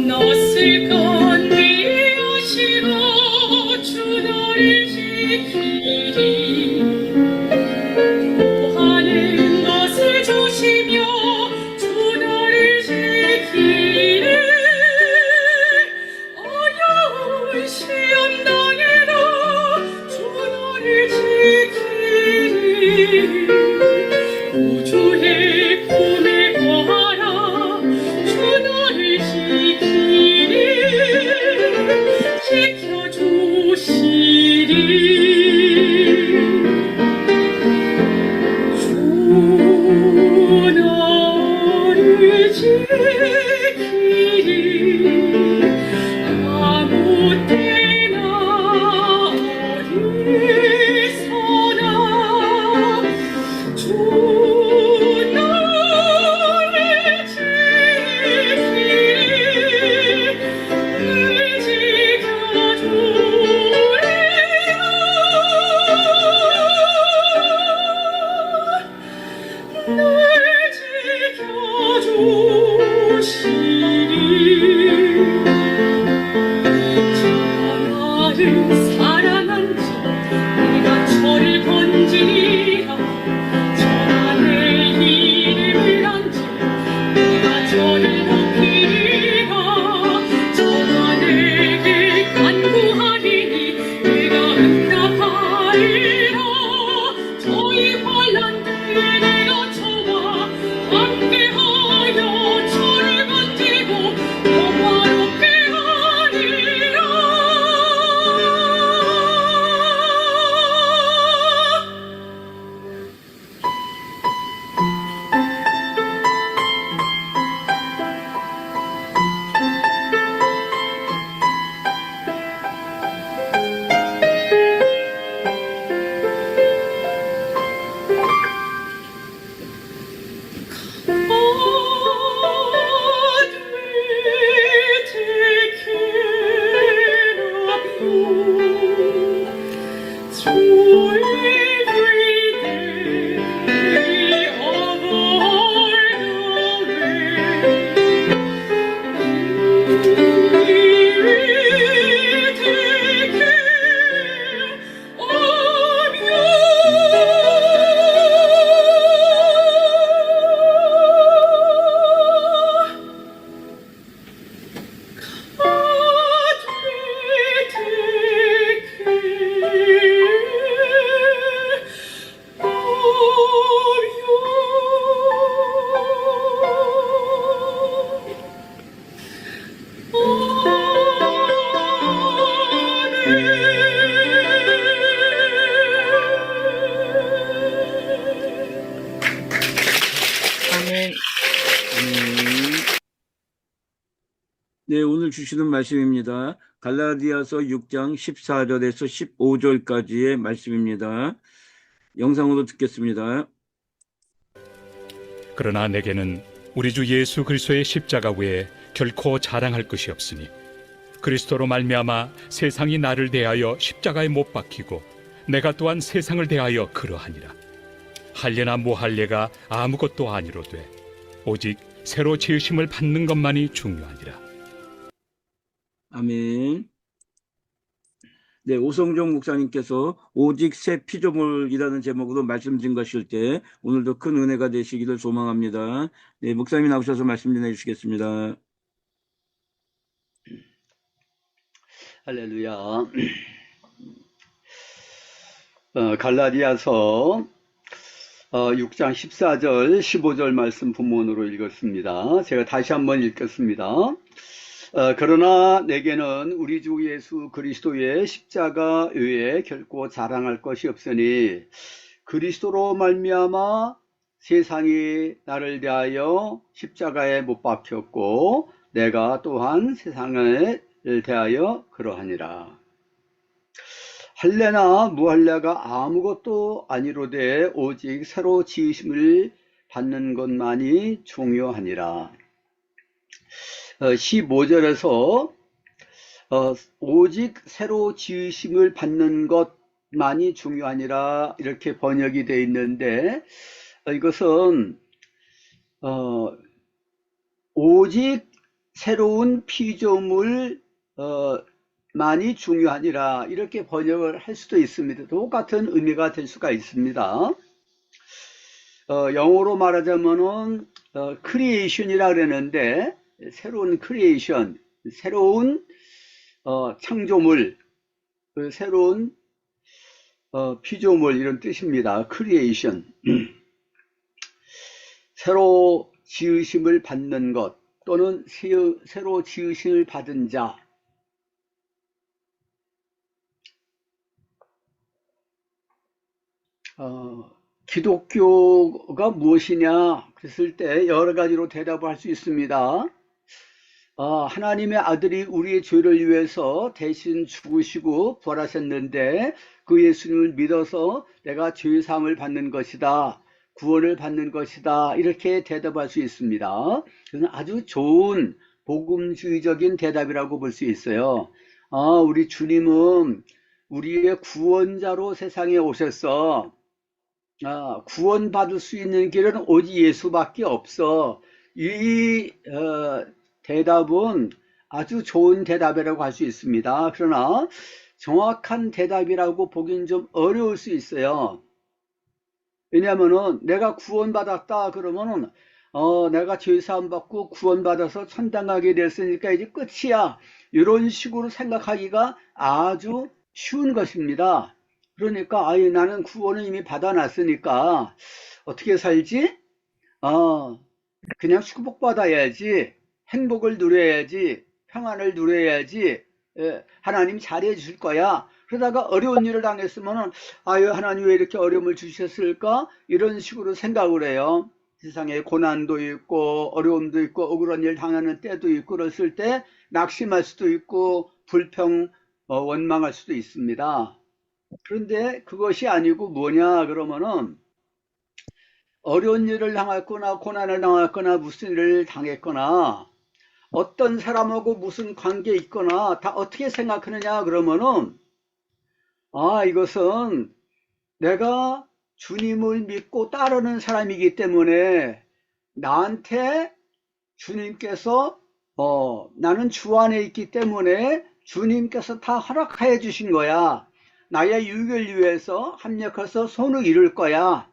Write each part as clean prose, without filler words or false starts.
낯을 건비하시고 주 너를 지키리 구하는 것을 주시며 주 너를 지키리 어려운 시험 당해도 주 너를 지키리 우주의 꿈에 거하라 주 너를 지키리 지켜주시리 주 너를 지키리 아무 때나 어디서나 주 너를 지키리 늘 지켜주리라 늘 지켜주시리 사랑한지 내가 저를 건지리라 전하의 이름을 한지 내가 저를 높이리라 전하에게 간구하리니 내가 응답하리라 저희 환난 때에 내가 저와 함께하여 저를 건지고 영화롭게 하리라 네, 오늘 주시는 말씀입니다. 갈라디아서 6장 14절에서 15절까지의 말씀입니다. 영상으로 듣겠습니다. 그러나 내게는 우리 주 예수 그리스도의 십자가 외에 결코 자랑할 것이 없으니 그리스도로 말미암아 세상이 나를 대하여 십자가에 못 박히고 내가 또한 세상을 대하여 그러하니라. 할례나 무할례가 아무것도 아니로되 오직 새로 지으심을 받는 것만이 중요하니라. 아멘. 네, 오성종 목사님께서 오직 새 피조물이라는 제목으로 말씀 증거하실 때 오늘도 큰 은혜가 되시기를 소망합니다. 네, 목사님이 나오셔서 말씀 전해주시겠습니다. 할렐루야. 갈라디아서 6장 14절 15절 말씀 본문으로 읽었습니다. 제가 다시 한번 읽겠습니다. 그러나 내게는 우리 주 예수 그리스도의 십자가 외에 결코 자랑할 것이 없으니 그리스도로 말미암아 세상이 나를 대하여 십자가에 못 박혔고 내가 또한 세상을 대하여 그러하니라. 할례나 무할례가 아무것도 아니로되 오직 새로 지으심을 받는 것만이 중요하니라. 15절에서 오직 새로 지으심을 받는 것 것만이 중요하니라 이렇게 번역이 되어 있는데 이것은 오직 새로운 피조물 많이 중요하니라 이렇게 번역을 할 수도 있습니다. 똑같은 의미가 될 수가 있습니다. 영어로 말하자면은 크리에이션이라 그러는데 새로운 크리에이션, 새로운 창조물, 새로운 피조물 이런 뜻입니다. 크리에이션. 새로 지으심을 받는 것 또는 새로 지으심을 받은 자. 기독교가 무엇이냐 그랬을 때 여러 가지로 대답을 할 수 있습니다. 하나님의 아들이 우리의 죄를 위해서 대신 죽으시고 부활하셨는데 그 예수님을 믿어서 내가 죄사함을 받는 것이다. 구원을 받는 것이다. 이렇게 대답할 수 있습니다. 그래서 아주 좋은 복음주의적인 대답이라고 볼 수 있어요. 우리 주님은 우리의 구원자로 세상에 오셔서 구원받을 수 있는 길은 오직 예수밖에 없어. 이 대답은 아주 좋은 대답이라고 할 수 있습니다. 그러나 정확한 대답이라고 보기는 좀 어려울 수 있어요. 왜냐하면은 내가 구원받았다 그러면은 내가 죄사함 받고 구원받아서 천당 가게 됐으니까 이제 끝이야. 이런 식으로 생각하기가 아주 쉬운 것입니다. 그러니까 나는 구원을 이미 받아놨으니까 어떻게 살지? 그냥 축복받아야지, 행복을 누려야지, 평안을 누려야지, 하나님 잘해 줄 거야. 그러다가 어려운 일을 당했으면 하나님 왜 이렇게 어려움을 주셨을까? 이런 식으로 생각을 해요. 세상에 고난도 있고 어려움도 있고 억울한 일 당하는 때도 있고 그랬을 때 낙심할 수도 있고 원망할 수도 있습니다. 그런데 그것이 아니고 뭐냐 그러면은 어려운 일을 당했거나 고난을 당했거나 무슨 일을 당했거나 어떤 사람하고 무슨 관계 있거나 다 어떻게 생각하느냐 그러면은 이것은 내가 주님을 믿고 따르는 사람이기 때문에 나한테 주님께서 나는 주 안에 있기 때문에 주님께서 다 허락해 주신 거야. 나의 유익을 위해서 합력해서 손을 이룰 거야.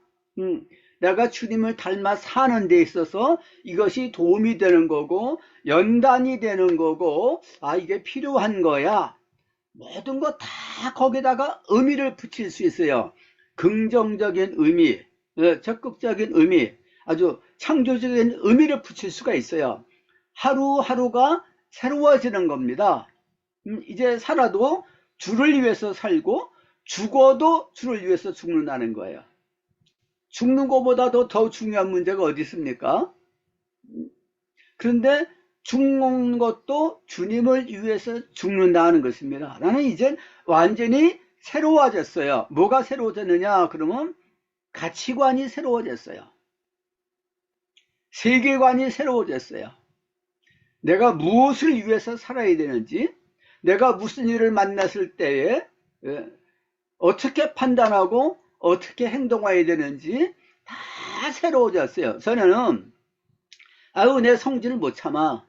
내가 주님을 닮아 사는 데 있어서 이것이 도움이 되는 거고 연단이 되는 거고 이게 필요한 거야. 모든 거 다 거기다가 의미를 붙일 수 있어요. 긍정적인 의미, 적극적인 의미, 아주 창조적인 의미를 붙일 수가 있어요. 하루하루가 새로워지는 겁니다. 이제 살아도 주를 위해서 살고 죽어도 주를 위해서 죽는다는 거예요. 죽는 것보다도 더 중요한 문제가 어디 있습니까? 그런데 죽는 것도 주님을 위해서 죽는다는 것입니다. 나는 이제 완전히 새로워졌어요. 뭐가 새로워졌느냐 그러면 가치관이 새로워졌어요. 세계관이 새로워졌어요. 내가 무엇을 위해서 살아야 되는지, 내가 무슨 일을 만났을 때에 어떻게 판단하고 어떻게 행동해야 되는지 다 새로워졌어요. 전에는 내 성질을 못 참아.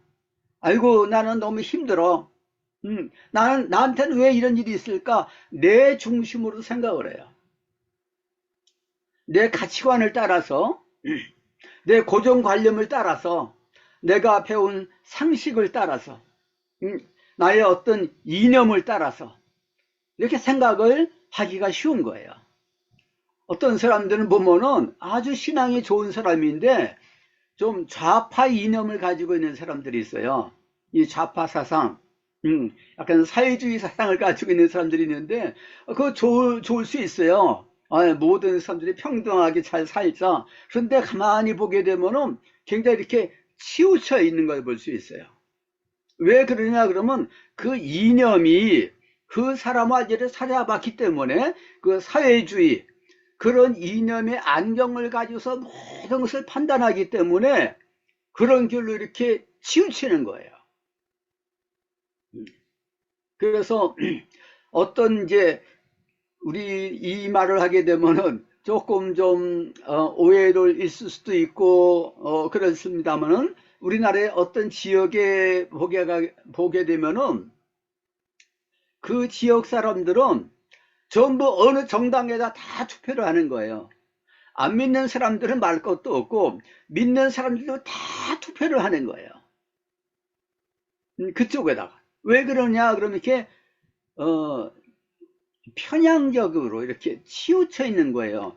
나는 너무 힘들어. 나한테는 왜 이런 일이 있을까? 내 중심으로 생각을 해요. 내 가치관을 따라서, 내 고정관념을 따라서, 내가 배운 상식을 따라서, 나의 어떤 이념을 따라서 이렇게 생각을 하기가 쉬운 거예요. 어떤 사람들은 보면은 아주 신앙이 좋은 사람인데 좀 좌파 이념을 가지고 있는 사람들이 있어요. 이 좌파 사상, 약간 사회주의 사상을 가지고 있는 사람들이 있는데 그거 좋을 수 있어요. 모든 사람들이 평등하게 잘 살자. 그런데 가만히 보게 되면은 굉장히 이렇게 치우쳐 있는 걸 볼 수 있어요. 왜 그러냐 그러면 그 이념이 그 사람 완전히 사로잡았기 때문에 그 사회주의 그런 이념의 안경을 가지고서 모든 것을 판단하기 때문에 그런 길로 이렇게 치우치는 거예요. 그래서 어떤 이제 우리 이 말을 하게 되면은 조금 좀 오해를 있을 수도 있고 그렇습니다만은 우리나라의 어떤 지역에 보게 되면은 그 지역 사람들은 전부 어느 정당에다 다 투표를 하는 거예요. 안 믿는 사람들은 말 것도 없고 믿는 사람들도 다 투표를 하는 거예요. 그쪽에다가. 왜 그러냐 그러면 이렇게 편향적으로 이렇게 치우쳐 있는 거예요.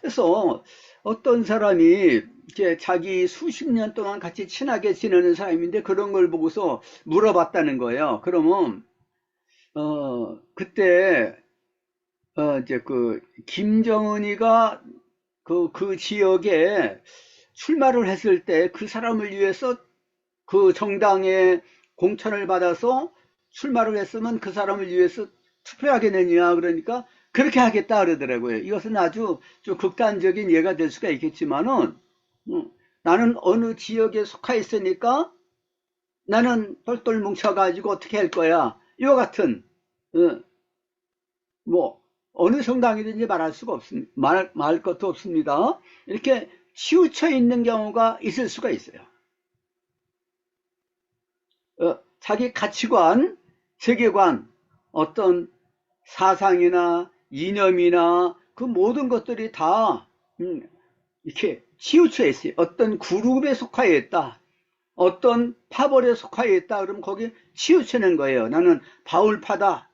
그래서 어떤 사람이 이렇게 자기 수십 년 동안 같이 친하게 지내는 사람인데 그런 걸 보고서 물어봤다는 거예요. 그러면 그때 이제 그 김정은이가 그 지역에 출마를 했을 때 그 사람을 위해서 그 정당에 공천을 받아서 출마를 했으면 그 사람을 위해서 투표하겠느냐 그러니까 그렇게 하겠다 그러더라고요. 이것은 아주 좀 극단적인 예가 될 수가 있겠지만은 나는 어느 지역에 속해 있으니까 나는 똘똘 뭉쳐가지고 어떻게 할 거야. 이와 같은 뭐 어느 정당이든지 말할 수가 없습니다. 말 것도 없습니다. 이렇게 치우쳐 있는 경우가 있을 수가 있어요. 자기 가치관, 세계관, 어떤 사상이나 이념이나 그 모든 것들이 다 이렇게 치우쳐 있어요. 어떤 그룹에 속하여 있다. 어떤 파벌에 속하여 있다. 그러면 거기 치우치는 거예요. 나는 바울파다.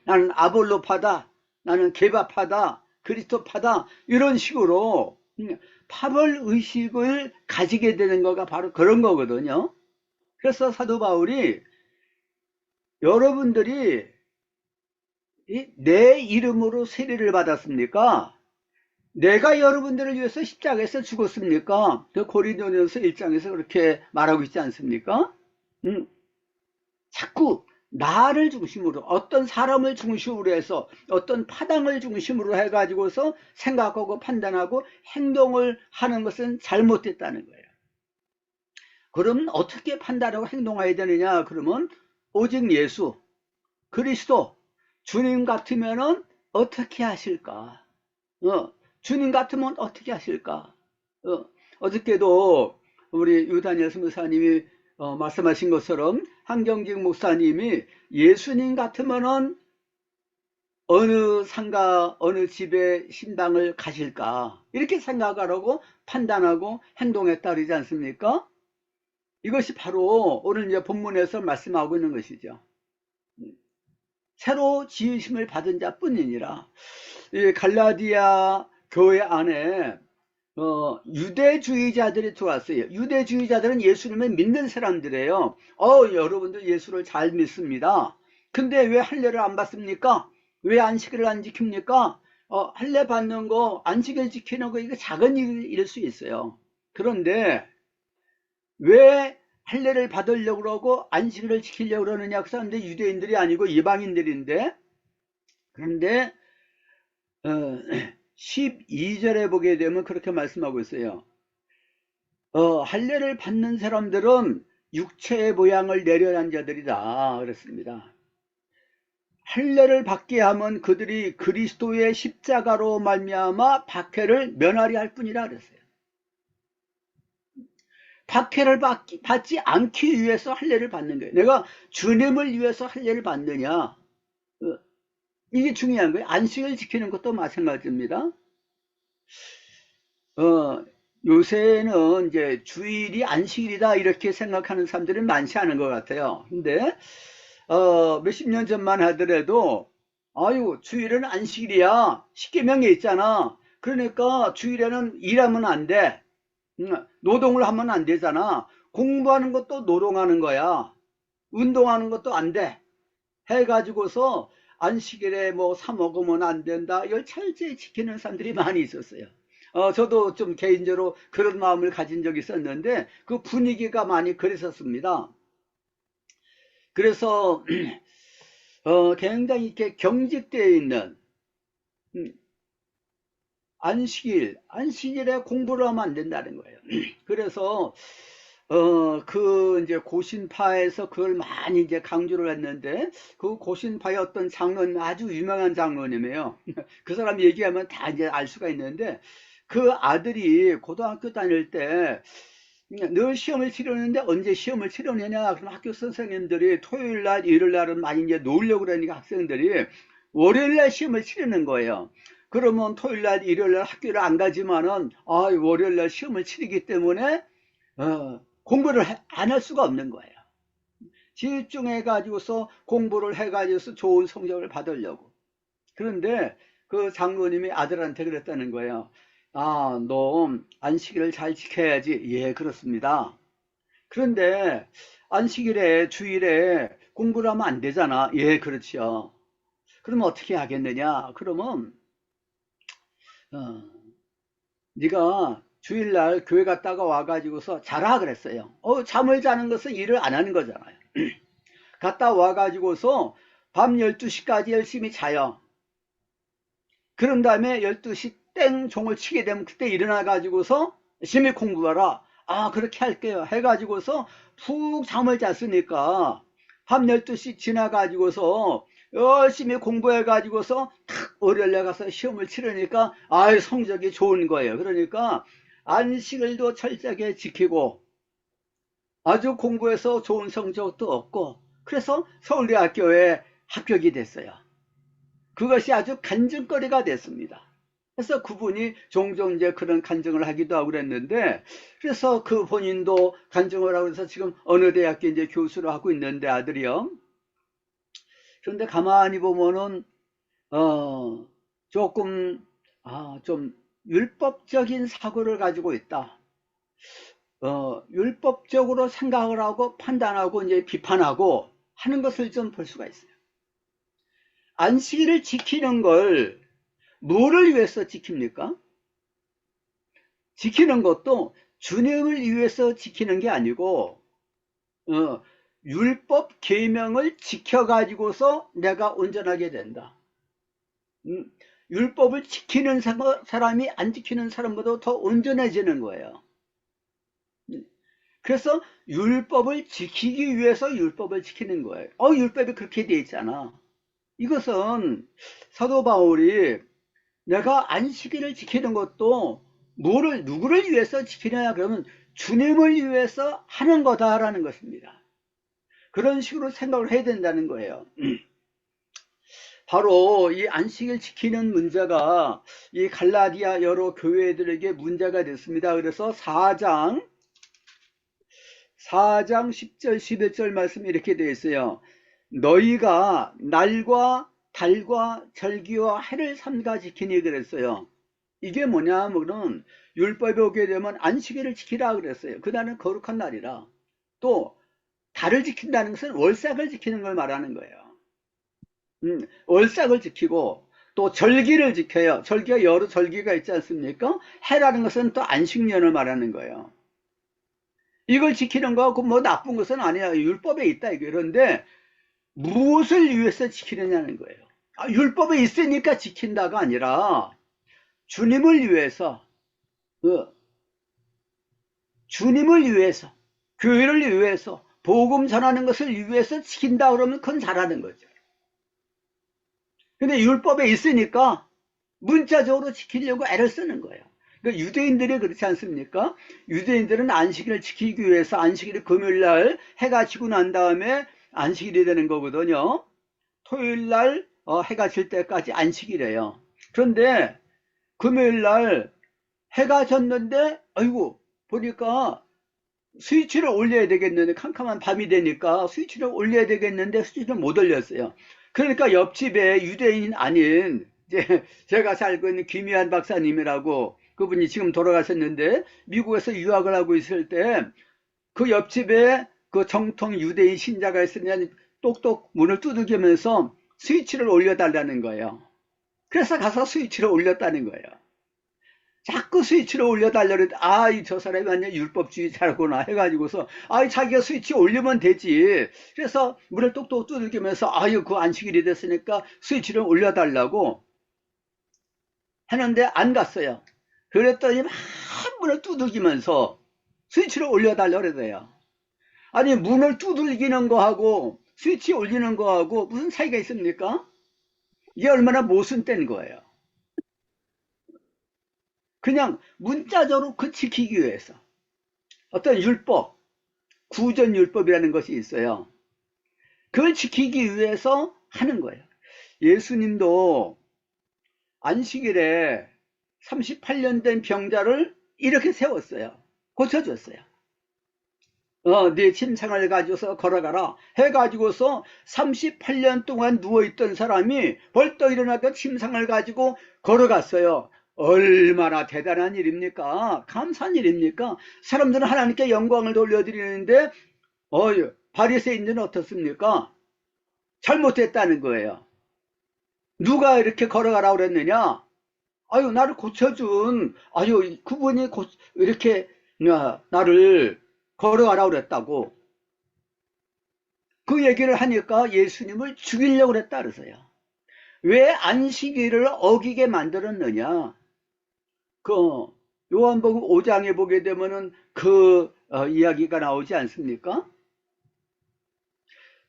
나는 아볼로파다. 나는 게바파다. 그리스도파다. 이런 식으로 파벌 의식을 가지게 되는 거가 바로 그런 거거든요. 그래서 사도 바울이 여러분들이 내 이름으로 세례를 받았습니까? 내가 여러분들을 위해서 십자가에서 죽었습니까? 그 고린도전서 1장에서 그렇게 말하고 있지 않습니까? 자꾸 나를 중심으로 어떤 사람을 중심으로 해서 어떤 파당을 중심으로 해가지고서 생각하고 판단하고 행동을 하는 것은 잘못됐다는 거예요. 그러면 어떻게 판단하고 행동해야 되느냐? 그러면 오직 예수, 그리스도, 주님 같으면은 어떻게 하실까? 주님 같으면 어떻게 하실까? 어저께도 우리 유다니엘 선교사님이 말씀하신 것처럼 한경직 목사님이 예수님 같으면은 어느 상가, 어느 집에 신당을 가실까? 이렇게 생각하라고 판단하고 행동했다 그러지 않습니까? 이것이 바로 오늘 이제 본문에서 말씀하고 있는 것이죠. 새로 지으심을 받은 자뿐이니라. 이 갈라디아 교회 안에 유대주의자들이 들어왔어요. 유대주의자들은 예수님을 믿는 사람들이에요. 여러분들 예수를 잘 믿습니다. 근데 왜 할례를 안 받습니까? 왜 안식일을 안 지킵니까? 할례 받는 거, 안식일 지키는 거 이거 작은 일일 수 있어요. 그런데 왜 할례를 받으려고 그러고 안식일을 지키려고 그러느냐? 그 사람들이 유대인들이 아니고 이방인들인데, 그런데 12절에 보게 되면 그렇게 말씀하고 있어요. 할례를 받는 사람들은 육체의 모양을 내려한 자들이다 그랬습니다. 할례를 받게 하면 그들이 그리스도의 십자가로 말미암아 박해를 면하려 할 뿐이라 그랬어요. 박해를 받지 않기 위해서 할례를 받는 거예요. 내가 주님을 위해서 할례를 받느냐, 이게 중요한 거예요. 안식을 지키는 것도 마찬가지입니다. 요새는 이제 주일이 안식일이다 이렇게 생각하는 사람들은 많지 않은 것 같아요. 근데 몇십 년 전만 하더라도 주일은 안식일이야. 십계명에 있잖아. 그러니까 주일에는 일하면 안 돼. 노동을 하면 안 되잖아. 공부하는 것도 노동하는 거야. 운동하는 것도 안 돼. 해가지고서 안식일에 뭐 사 먹으면 안 된다. 이걸 철저히 지키는 사람들이 많이 있었어요. 저도 좀 개인적으로 그런 마음을 가진 적이 있었는데 그 분위기가 많이 그랬었습니다. 그래서 굉장히 이렇게 경직되어 있는 안식일에 공부를 하면 안 된다는 거예요. 그래서 이제 고신파에서 그걸 많이 이제 강조를 했는데, 그 고신파의 어떤 장로님, 아주 유명한 장로님이에요. 그 사람 얘기하면 다 이제 알 수가 있는데, 그 아들이 고등학교 다닐 때 늘 시험을 치르는데 언제 시험을 치르느냐? 그럼 학교 선생님들이 토요일 날, 일요일 날은 많이 이제 놀려고 그러니까 학생들이 월요일 날 시험을 치르는 거예요. 그러면 토요일 날, 일요일 날 학교를 안 가지만은, 월요일 날 시험을 치르기 때문에, 공부를 안 할 수가 없는 거예요. 집중해 가지고서 공부를 해 가지고서 좋은 성적을 받으려고. 그런데 그 장로님이 아들한테 그랬다는 거예요. 너 안식일을 잘 지켜야지. 예, 그렇습니다. 그런데 안식일에, 주일에 공부를 하면 안 되잖아. 예, 그렇죠. 그러면 어떻게 하겠느냐? 그러면 네가 주일날 교회 갔다가 와가지고서 자라 그랬어요. 잠을 자는 것은 일을 안 하는 거잖아요. 갔다 와가지고서 밤 12시까지 열심히 자요. 그런 다음에 12시 땡 종을 치게 되면 그때 일어나가지고서 열심히 공부하라. 그렇게 할게요. 해가지고서 푹 잠을 잤으니까 밤 12시 지나가지고서 열심히 공부해가지고서 탁 월요일에 가서 시험을 치르니까 성적이 좋은 거예요. 그러니까 안식일도 철저하게 지키고 아주 공부해서 좋은 성적도 얻고, 그래서 서울대학교에 합격이 됐어요. 그것이 아주 간증거리가 됐습니다. 그래서 그분이 종종 이제 그런 간증을 하기도 하고 그랬는데, 그래서 그 본인도 간증을 하고 해서 지금 어느 대학교 이제 교수를 하고 있는데, 아들이요. 그런데 가만히 보면은 조금 좀 율법적인 사고를 가지고 있다. 율법적으로 생각을 하고 판단하고 이제 비판하고 하는 것을 좀 볼 수가 있어요. 안식일을 지키는 걸 뭐를 위해서 지킵니까? 지키는 것도 주님을 위해서 지키는 게 아니고 율법 계명을 지켜가지고서 내가 온전하게 된다. 율법을 지키는 사람이 안 지키는 사람보다 더 온전해지는 거예요. 그래서 율법을 지키기 위해서 율법을 지키는 거예요. 율법이 그렇게 돼 있잖아. 이것은 사도 바울이 내가 안식일을 지키는 것도 누구를 위해서 지키느냐 그러면 주님을 위해서 하는 거다라는 것입니다. 그런 식으로 생각을 해야 된다는 거예요. 바로 이 안식일 지키는 문제가 이 갈라디아 여러 교회들에게 문제가 됐습니다. 그래서 4장 10절 11절 말씀이 이렇게 되어 있어요. 너희가 날과 달과 절기와 해를 삼가 지키니 그랬어요. 이게 뭐냐 하면은 율법에 오게 되면 안식일을 지키라 그랬어요. 그날은 거룩한 날이라. 또 달을 지킨다는 것은 월삭을 지키는 걸 말하는 거예요. 월삭을 지키고 또 절기를 지켜요. 절기가 여러 절기가 있지 않습니까? 해라는 것은 또 안식년을 말하는 거예요. 이걸 지키는 거하고 뭐 나쁜 것은 아니야. 율법에 있다. 그런데 무엇을 위해서 지키느냐는 거예요. 율법에 있으니까 지킨다가 아니라 주님을 위해서, 교회를 위해서, 복음 전하는 것을 위해서 지킨다 그러면 그건 잘하는 거죠. 근데 율법에 있으니까 문자적으로 지키려고 애를 쓰는 거예요. 그러니까 유대인들이 그렇지 않습니까? 유대인들은 안식일을 지키기 위해서 안식일이 금요일날 해가 지고 난 다음에 안식일이 되는 거거든요. 토요일날 해가 질 때까지 안식일이에요. 그런데 금요일날 해가 졌는데 아이고 보니까 스위치를 올려야 되겠는데, 캄캄한 밤이 되니까 스위치를 올려야 되겠는데 스위치를 못 올렸어요. 그러니까 옆집에 유대인 아닌 제가 살고 있는 김희한 박사님이라고, 그분이 지금 돌아가셨는데 미국에서 유학을 하고 있을 때 그 옆집에 그 정통 유대인 신자가 있으면 똑똑 문을 두들기면서 스위치를 올려달라는 거예요. 그래서 가서 스위치를 올렸다는 거예요. 자꾸 스위치를 올려달라고 했더니 저 사람이 완전 율법주의자구나 해가지고서 자기가 스위치 올리면 되지. 그래서 문을 똑똑 두들기면서 그 안식일이 됐으니까 스위치를 올려달라고 했는데 안 갔어요. 그랬더니 막 문을 두들기면서 스위치를 올려달라고 그러세요. 아니, 문을 두들기는 거하고 스위치 올리는 거하고 무슨 차이가 있습니까? 이게 얼마나 모순된 거예요. 그냥 문자적으로 그 지키기 위해서 어떤 율법, 구전율법이라는 것이 있어요. 그걸 지키기 위해서 하는 거예요. 예수님도 안식일에 38년 된 병자를 이렇게 세웠어요. 고쳐줬어요. 네 침상을 가지고서 걸어가라 해가지고서 38년 동안 누워있던 사람이 벌떡 일어나서 침상을 가지고 걸어갔어요. 얼마나 대단한 일입니까? 감사한 일입니까? 사람들은 하나님께 영광을 돌려드리는데 바리새인들은 어떻습니까? 잘못됐다는 거예요. 누가 이렇게 걸어가라고 그랬느냐? 아유, 나를 고쳐준, 그분이 이렇게 나를 걸어가라고 그랬다고. 그 얘기를 하니까 예수님을 죽이려고 그랬다 그러세요. 왜 안식일을 어기게 만들었느냐? 요한복음 5장에 보게 되면은 이야기가 나오지 않습니까?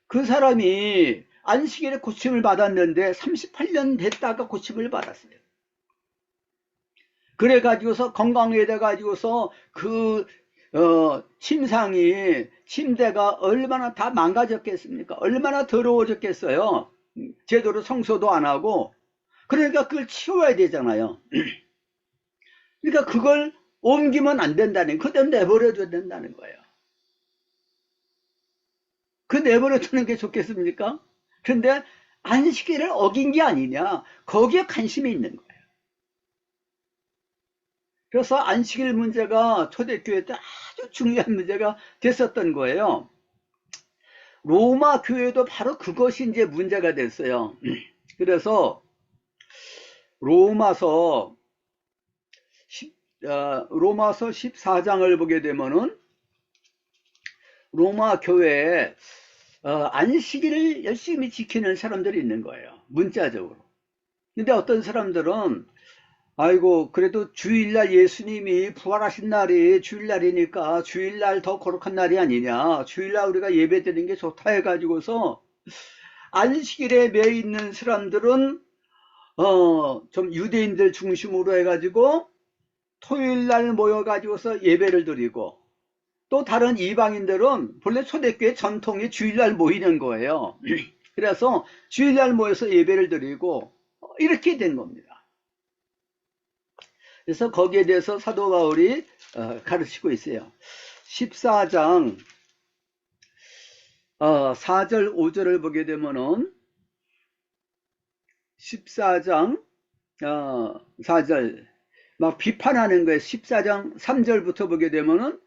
그 사람이 안식일에 고침을 받았는데 38년 됐다가 고침을 받았어요. 그래가지고서 건강에 돼가지고서 침대가 얼마나 다 망가졌겠습니까? 얼마나 더러워졌겠어요? 제대로 청소도 안 하고. 그러니까 그걸 치워야 되잖아요. 그러니까 그걸 옮기면 안 된다는 거예요. 그대로 내버려둬야 된다는 거예요. 그 내버려두는 게 좋겠습니까? 그런데 안식일을 어긴 게 아니냐, 거기에 관심이 있는 거예요. 그래서 안식일 문제가 초대교회 때 아주 중요한 문제가 됐었던 거예요. 로마 교회도 바로 그것이 이제 문제가 됐어요. 그래서 로마서 14장을 보게 되면은 로마 교회에 안식일을 열심히 지키는 사람들이 있는 거예요. 문자적으로. 근데 어떤 사람들은 그래도 주일날 예수님이 부활하신 날이 주일날이니까 주일날 더 거룩한 날이 아니냐, 주일날 우리가 예배 드리는 게 좋다 해가지고서 안식일에 매 있는 사람들은 좀 유대인들 중심으로 해가지고 토요일날 모여가지고서 예배를 드리고, 또 다른 이방인들은 본래 초대교회 전통이 주일날 모이는 거예요. 그래서 주일날 모여서 예배를 드리고 이렇게 된 겁니다. 그래서 거기에 대해서 사도 바울이 가르치고 있어요. 14장 4절 5절을 보게 되면은 14장 4절 막 비판하는 거예요. 14장 3절부터 보게 되면은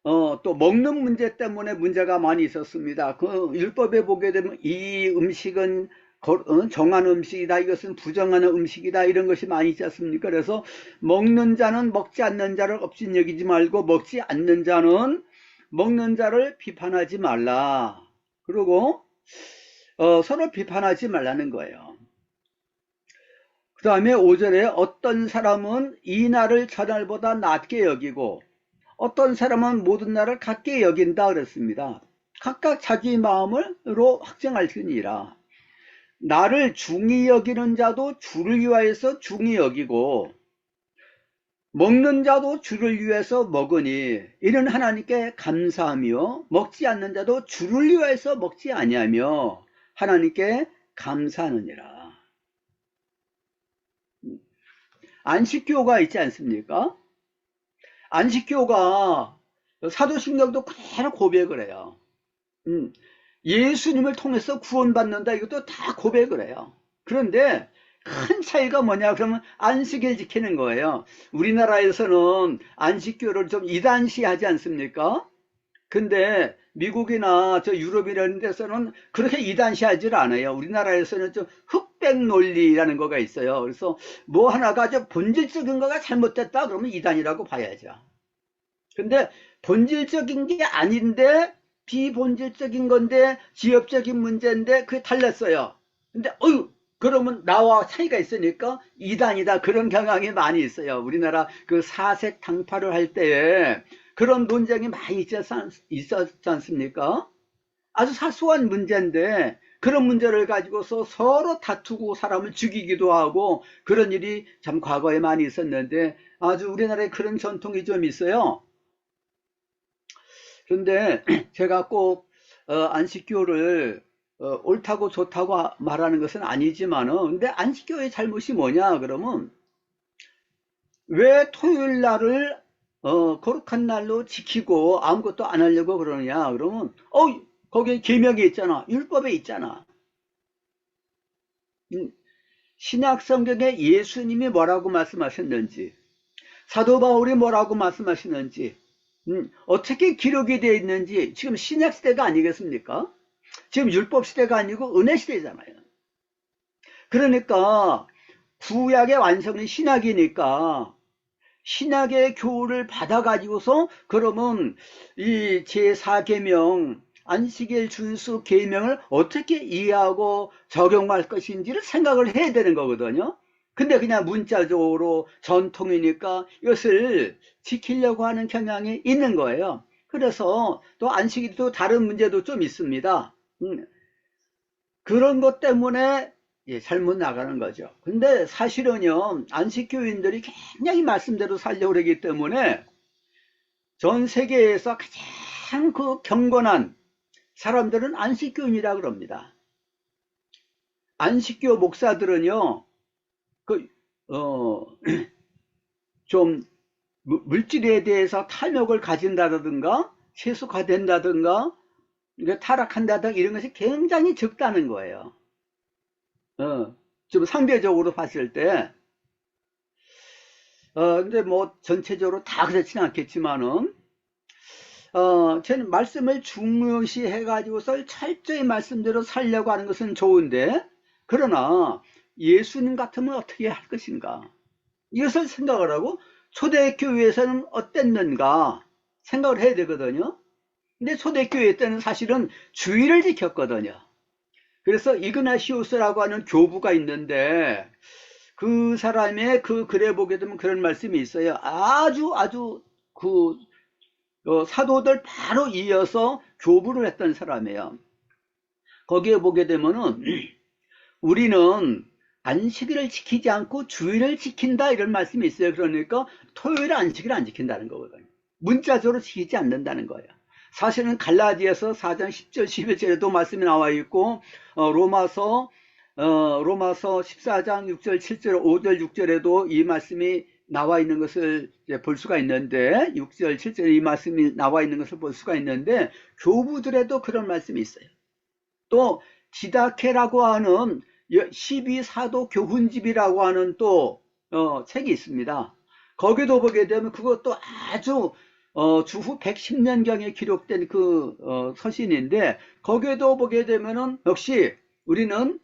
또 먹는 문제 때문에 문제가 많이 있었습니다. 그 율법에 보게 되면 이 음식은 정한 음식이다, 이것은 부정하는 음식이다, 이런 것이 많이 있지 않습니까? 그래서 먹는 자는 먹지 않는 자를 업신 여기지 말고 먹지 않는 자는 먹는 자를 비판하지 말라. 그리고 서로 비판하지 말라는 거예요. 그 다음에 5절에 어떤 사람은 이 날을 저날보다 낮게 여기고 어떤 사람은 모든 날을 같게 여긴다 그랬습니다. 각각 자기 마음으로 확정할지니라. 나를 중히 여기는 자도 주를 위하여서 중히 여기고 먹는 자도 주를 위해서 먹으니 이는 하나님께 감사하며 먹지 않는 자도 주를 위하여서 먹지 아니하며 하나님께 감사하느니라. 안식교가 있지 않습니까? 안식교가 사도신경도 그대로 고백을 해요. 예수님을 통해서 구원받는다, 이것도 다 고백을 해요. 그런데 큰 차이가 뭐냐 그러면 안식일 지키는 거예요. 우리나라에서는 안식교를 좀 이단시하지 않습니까? 근데 미국이나 유럽이라는 데서는 그렇게 이단시하지 않아요. 우리나라에서는 좀 흑백 논리라는 거가 있어요. 그래서 뭐 하나가 좀 본질적인 거가 잘못됐다 그러면 이단이라고 봐야죠. 근데 본질적인 게 아닌데 비본질적인 건데 지엽적인 문제인데 그게 달랐어요. 근데 그러면 나와 차이가 있으니까 이단이다, 그런 경향이 많이 있어요. 우리나라 그 사색 당파를 할 때에 그런 논쟁이 많이 있었지 않습니까? 아주 사소한 문제인데 그런 문제를 가지고서 서로 다투고 사람을 죽이기도 하고 그런 일이 참 과거에 많이 있었는데 아주 우리나라에 그런 전통이 좀 있어요. 그런데 제가 꼭 안식교를 옳다고 좋다고 말하는 것은 아니지만은 근데 안식교의 잘못이 뭐냐 그러면 왜 토요일 날을 거룩한 날로 지키고 아무것도 안 하려고 그러느냐 그러면 거기에 계명이 있잖아. 율법에 있잖아. 신약 성경에 예수님이 뭐라고 말씀하셨는지 사도 바울이 뭐라고 말씀하시는지 어떻게 기록이 되어 있는지 지금 신약 시대가 아니겠습니까? 지금 율법 시대가 아니고 은혜 시대잖아요. 그러니까 구약의 완성은 신약이니까 신약의 교훈을 받아가지고서 그러면 이 제4계명 안식일 준수 계명을 어떻게 이해하고 적용할 것인지를 생각을 해야 되는 거거든요. 근데 그냥 문자적으로 전통이니까 이것을 지키려고 하는 경향이 있는 거예요. 그래서 또 안식일도 다른 문제도 좀 있습니다. 그런 것 때문에 잘못 나가는 거죠. 근데 사실은요, 안식교인들이 굉장히 말씀대로 살려고 그러기 때문에 전 세계에서 가장 그 경건한 사람들은 안식교인이라 그럽니다. 안식교 목사들은요, 좀 물질에 대해서 탐욕을 가진다든가 세속화된다든가 타락한다든가 이런 것이 굉장히 적다는 거예요. 좀 상대적으로 봤을 때 근데 뭐 전체적으로 다 그렇지는 않겠지만은 저는 말씀을 중요시 해가지고서 철저히 말씀대로 살려고 하는 것은 좋은데 그러나 예수님 같으면 어떻게 할 것인가 이것을 생각을 하고 초대교회에서는 어땠는가 생각을 해야 되거든요. 근데 초대교회 때는 사실은 주의를 지켰거든요. 그래서 이그나시우스라고 하는 교부가 있는데 그 사람의 그 글에 보게 되면 그런 말씀이 있어요. 아주 그 사도들 바로 이어서 교부를 했던 사람이에요. 거기에 보게 되면은 우리는 안식일을 지키지 않고 주일을 지킨다 이런 말씀이 있어요. 그러니까 토요일 안식일을 안 지킨다는 거거든요. 문자적으로 지키지 않는다는 거예요. 사실은 갈라디아서 4장 10절 11절에도 말씀이 나와 있고 로마서 14장 6절 7절 5절 6절에도 이 말씀이 나와 있는 것을 볼 수가 있는데 6절 7절 이 말씀이 나와 있는 것을 볼 수가 있는데 교부들에도 그런 말씀이 있어요. 또 디다케라고 하는 12사도 교훈집이라고 하는 또 책이 있습니다. 거기도 보게 되면 그것도 아주 주후 110년경에 기록된 그 서신인데 거기에도 보게 되면은 역시 우리는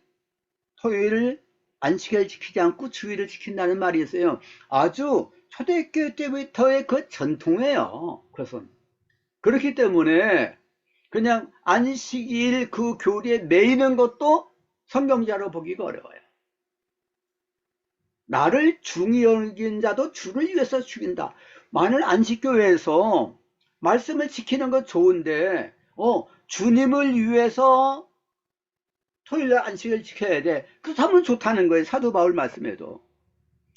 토요일을 안식일을 지키지 않고 주일을 지킨다는 말이 있어요. 아주 초대교회 때부터의 그 전통이에요. 그것은 그렇기 때문에 그냥 안식일 그 교리에 매이는 것도 성경자로 보기가 어려워요. 나를 중히 여긴 자도 주를 위해서 죽인다. 만일 안식교회에서 말씀을 지키는 건 좋은데 주님을 위해서 토요일날 안식을 지켜야 돼. 그렇다면 좋다는 거예요. 사도 바울 말씀에도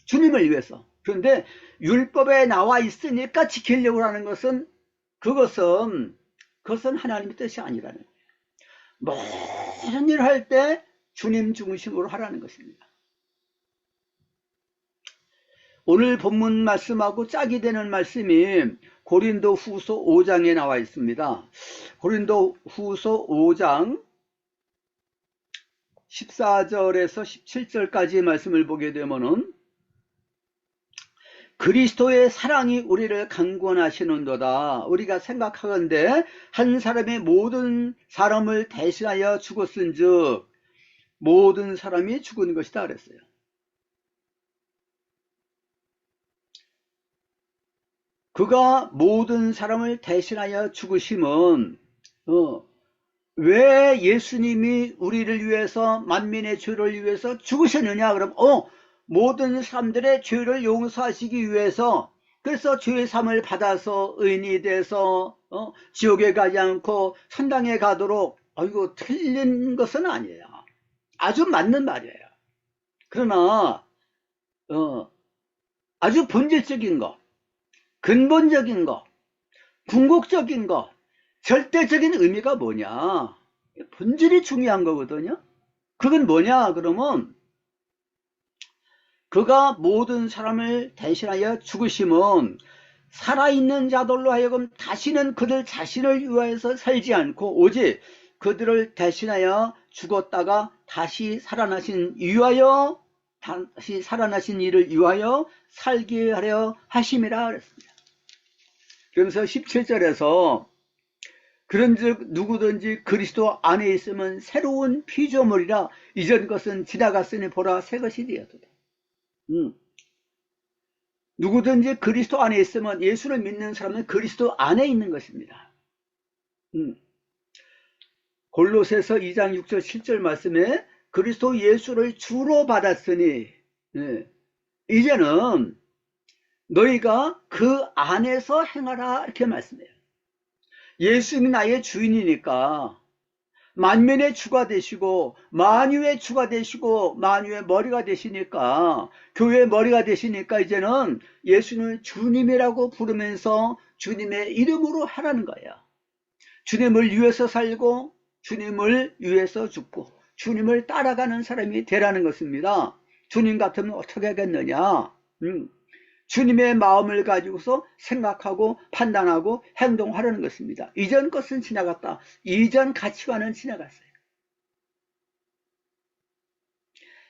주님을 위해서. 그런데 율법에 나와 있으니까 지키려고 하는 것은 그것은 하나님의 뜻이 아니라는 거예요. 모든 일을 할 때 주님 중심으로 하라는 것입니다. 오늘 본문 말씀하고 짝이 되는 말씀이 고린도 후서 5장에 나와 있습니다. 고린도 후서 5장 14절에서 17절까지의 말씀을 보게 되면은 그리스도의 사랑이 우리를 강권하시는도다. 우리가 생각하건대 한 사람의 모든 사람을 대신하여 죽었은즉 모든 사람이 죽은 것이다 그랬어요. 그가 모든 사람을 대신하여 죽으심은 왜 예수님이 우리를 위해서 만민의 죄를 위해서 죽으셨느냐 그럼 모든 사람들의 죄를 용서하시기 위해서 그래서 주의 삶을 받아서 의인이 돼서 지옥에 가지 않고 천당에 가도록 이거 틀린 것은 아니에요. 아주 맞는 말이에요. 그러나 아주 본질적인 거, 근본적인 거, 궁극적인 거, 절대적인 의미가 뭐냐? 본질이 중요한 거거든요. 그건 뭐냐? 그러면 그가 모든 사람을 대신하여 죽으심은 살아있는 자들로 하여금 다시는 그들 자신을 위하여서 살지 않고 오직 그들을 대신하여 죽었다가 다시 살아나신 이를 위하여 살게 하려 하심이라 그랬습니다. 그러면서 17절에서 그런즉 누구든지 그리스도 안에 있으면 새로운 피조물이라 이전 것은 지나갔으니 보라 새 것이 되었도다. 누구든지 그리스도 안에 있으면 예수를 믿는 사람은 그리스도 안에 있는 것입니다. 골로새서 2장 6절 7절 말씀에 그리스도 예수를 주로 받았으니 이제는 너희가 그 안에서 행하라 이렇게 말씀해요. 예수님이 나의 주인이니까 만민의 주가 되시고 만유의 주가 되시고 만유의 머리가 되시니까 교회의 머리가 되시니까 이제는 예수는 주님이라고 부르면서 주님의 이름으로 하라는 거예요. 주님을 위해서 살고 주님을 위해서 죽고 주님을 따라가는 사람이 되라는 것입니다. 주님 같으면 어떻게 하겠느냐? 주님의 마음을 가지고서 생각하고 판단하고 행동하려는 것입니다. 이전 것은 지나갔다. 이전 가치관은 지나갔어요.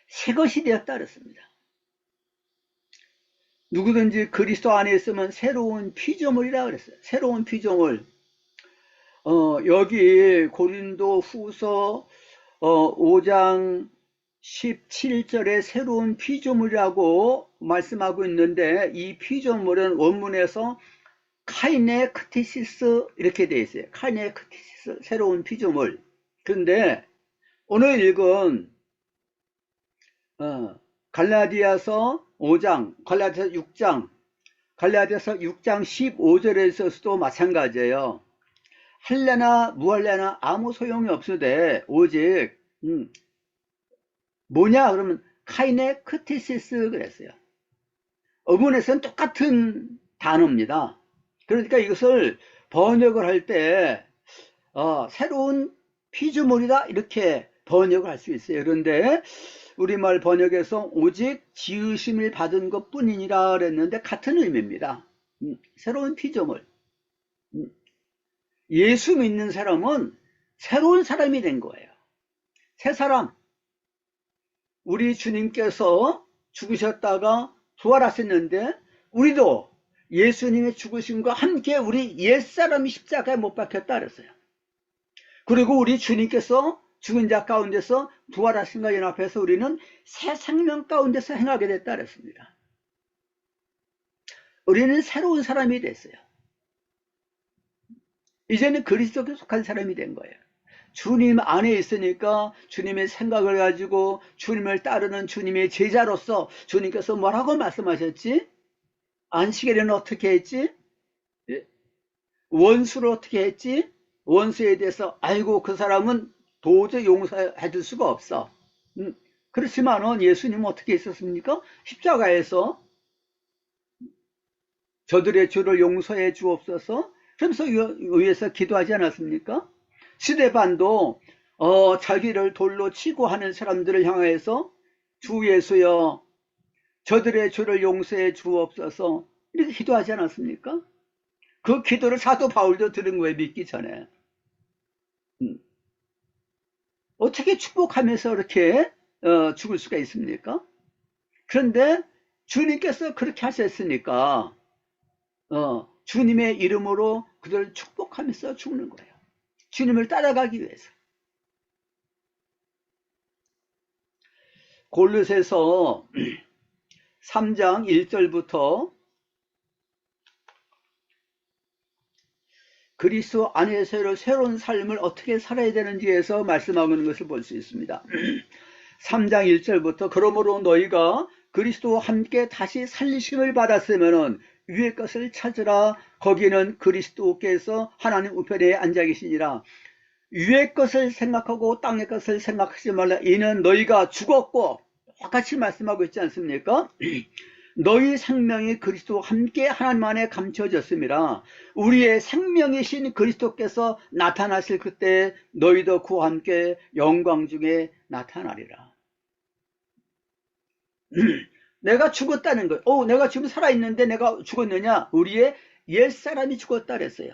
새 것이 되었다 그랬습니다. 누구든지 그리스도 안에 있으면 새로운 피조물이라 그랬어요. 새로운 피조물. 여기 고린도 후서 5장 17절에 새로운 피조물이라고 말씀하고 있는데 이 피조물은 원문에서 카이네크티시스 이렇게 되어 있어요. 카이네크티시스 새로운 피조물. 그런데 오늘 읽은 갈라디아서 5장, 갈라디아서 6장, 갈라디아서 6장 15절에서도 마찬가지예요. 할래나 무할래나 아무 소용이 없으되 오직 뭐냐 그러면 카이네크티시스 그랬어요. 어문에서는 똑같은 단어입니다. 그러니까 이것을 번역을 할 때 새로운 피조물이다 이렇게 번역을 할 수 있어요. 그런데 우리말 번역에서 오직 지으심을 받은 것 뿐이니라 그랬는데 같은 의미입니다. 새로운 피조물. 예수 믿는 사람은 새로운 사람이 된 거예요. 새 사람. 우리 주님께서 죽으셨다가 부활하셨는데 우리도 예수님의 죽으심과 함께 우리 옛사람이 십자가에 못 박혔다 그랬어요. 그리고 우리 주님께서 죽은 자 가운데서 부활하신과 연합해서 우리는 새 생명 가운데서 행하게 됐다 그랬습니다. 우리는 새로운 사람이 됐어요. 이제는 그리스도께 속한 사람이 된 거예요. 주님 안에 있으니까 주님의 생각을 가지고 주님을 따르는 주님의 제자로서 주님께서 뭐라고 말씀하셨지? 안식일에는 어떻게 했지? 원수를 어떻게 했지? 원수에 대해서 아이고 그 사람은 도저히 용서해 줄 수가 없어. 그렇지만은 예수님은 어떻게 했었습니까? 십자가에서 저들의 죄를 용서해 주옵소서 그러면서 위에서 기도하지 않았습니까? 스데반도 자기를 돌로 치고 하는 사람들을 향해서 주 예수여 저들의 죄를 용서해 주옵소서 이렇게 기도하지 않았습니까? 그 기도를 사도 바울도 들은 거예요. 믿기 전에. 어떻게 축복하면서 이렇게 죽을 수가 있습니까? 그런데 주님께서 그렇게 하셨으니까 주님의 이름으로 그들을 축복하면서 죽는 거예요. 주님을 따라가기 위해서. 골로새서 3장 1절부터 그리스도 안에서 새로운 삶을 어떻게 살아야 되는지에서 말씀하고 있는 것을 볼 수 있습니다. 3장 1절부터 그러므로 너희가 그리스도와 함께 다시 살리심을 받았으면은 위의 것을 찾으라. 거기는 그리스도께서 하나님 우편에 앉아 계시니라. 위의 것을 생각하고 땅의 것을 생각하지 말라. 이는 너희가 죽었고, 똑같이 말씀하고 있지 않습니까? 너희 생명이 그리스도와 함께 하나님 안에 감춰졌음이라. 우리의 생명이신 그리스도께서 나타나실 그때 너희도 그와 함께 영광 중에 나타나리라. 내가 죽었다는 거예요. 내가 지금 살아있는데 내가 죽었느냐? 우리의 옛사람이 죽었다 그랬어요.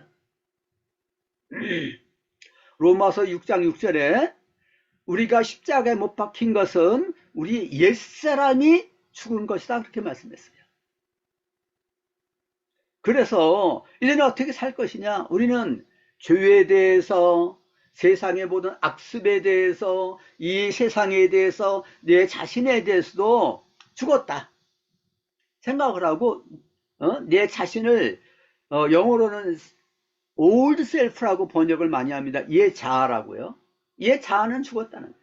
로마서 6장 6절에 우리가 십자가에 못 박힌 것은 우리 옛사람이 죽은 것이다, 그렇게 말씀했어요. 그래서 이제는 어떻게 살 것이냐? 우리는 죄에 대해서, 세상의 모든 악습에 대해서, 이 세상에 대해서, 내 자신에 대해서도 죽었다 생각을 하고, 내 자신을 영어로는 old self라고 번역을 많이 합니다. 얘 자아라고요. 얘 자아는 죽었다는 거예요.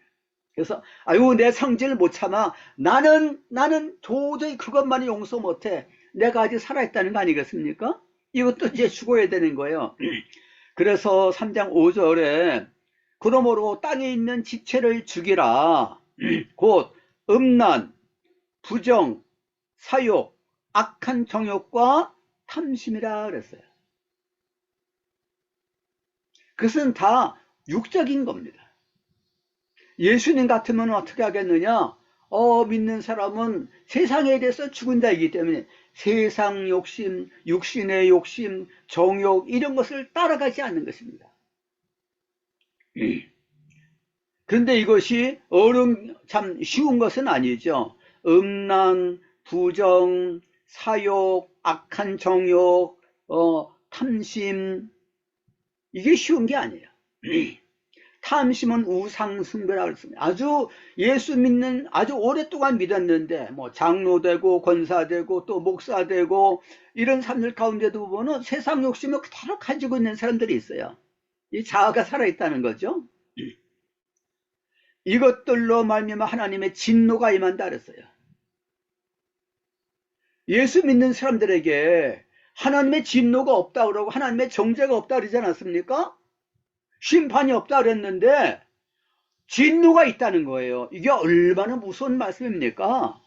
그래서 아유, 내 성질을 못 참아. 나는 도저히 그것만이 용서 못해. 내가 아직 살아있다는 거 아니겠습니까? 이것도 이제 죽어야 되는 거예요. 그래서 3장 5절에 그러므로 땅에 있는 지체를 죽이라. 곧 음란, 부정, 사욕, 악한 정욕과 탐심이라 그랬어요. 그것은 다 육적인 겁니다. 예수님 같으면 어떻게 하겠느냐? 믿는 사람은 세상에 대해서 죽은 자이기 때문에 세상 욕심, 육신의 욕심, 정욕 이런 것을 따라가지 않는 것입니다. 그런데 이것이 참 쉬운 것은 아니죠. 음란, 부정, 사욕, 악한 정욕, 탐심, 이게 쉬운 게 아니에요. 탐심은 우상숭배라고 했습니다. 아주 예수 믿는, 아주 오랫동안 믿었는데, 장로 되고, 권사 되고, 또 목사 되고, 이런 사람들 가운데도 보면 세상 욕심을 그대로 가지고 있는 사람들이 있어요. 이 자아가 살아있다는 거죠. 이것들로 말미암아 하나님의 진노가 임한다 그랬어요. 예수 믿는 사람들에게 하나님의 진노가 없다 그러고 하나님의 정죄가 없다 그러지 않았습니까? 심판이 없다 그랬는데 진노가 있다는 거예요. 이게 얼마나 무서운 말씀입니까?